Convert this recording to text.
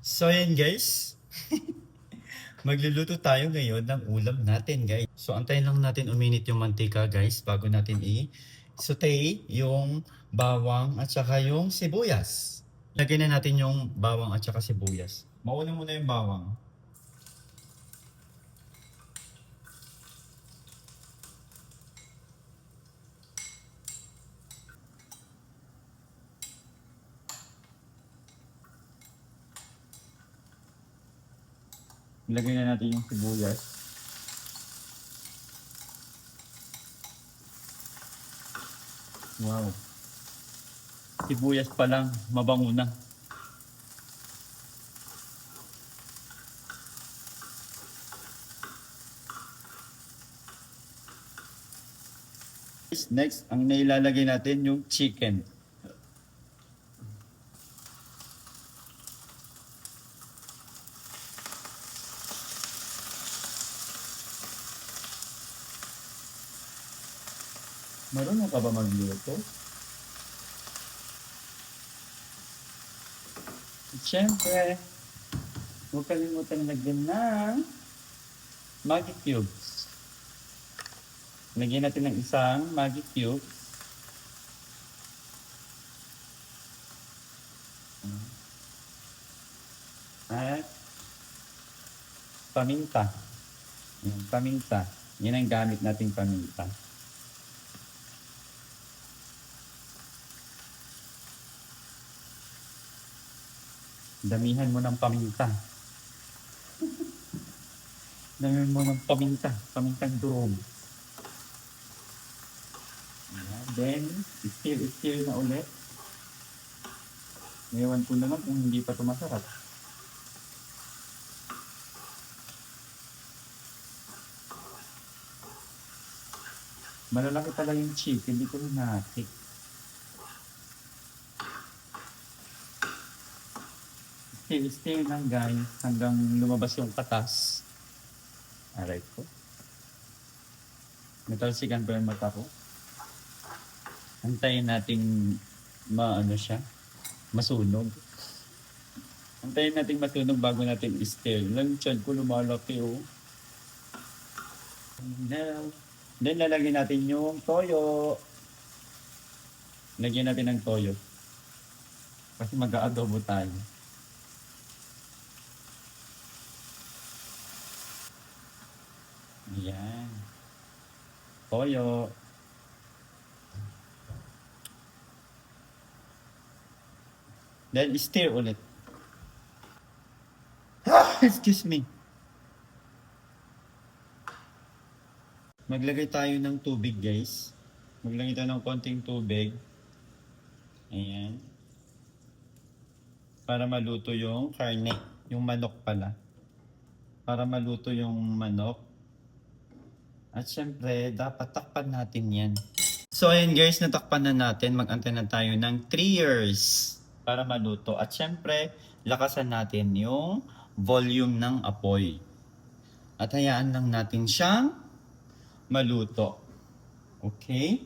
So ayan guys, magluluto tayo ngayon ng ulam natin guys. So antayin lang natin uminit yung mantika guys bago natin i-saute yung bawang at saka yung sibuyas. Lagyan na natin yung bawang at saka sibuyas. Mauna muna yung bawang. Lagyan na natin yung sibuyas. Wow. Sibuyas pa lang, mabango na. Next, ang nailalagay natin yung chicken. Marunong ka ba magluto? Siyempre, huwag kalimutan lagyan ng Maggi cubes. Lagyan natin ng isang Maggi cube. At paminta. Yan, paminta. Yan ang gamit nating paminta. Damihan mo ng paminta. Damihan mo ng paminta. Pamintang durog. Ayan. Then, stir na ulit. Ngayon ko naman kung hindi pa ito masarap. Malalaki pala yung chicken, hindi ko na natik. Stir lang guys hanggang lumabas yung katas. Aray ko. Natalsikan pa yung mata ko. Antayin natin maano siya, masunog. Antayin natin masunog bago natin i-stir. Lang tiyan ko lumalaki oh. Then lalagyan natin yung toyo. Lagyan natin ng toyo. Kasi mag-aadobo tayo. Ayan. Toyo. Then stir ulit. Excuse me. Maglagay tayo ng tubig guys. Maglagay tayo ng konting tubig. Ayan. Para maluto yung karne. Yung manok pala. Para maluto yung manok. At syempre, dapat takpan natin yan. So ayan guys, natakpan na natin. Mag-antay na tayo ng 3 years para maluto. At syempre, lakasan natin yung volume ng apoy. At hayaan lang natin siyang maluto. Okay?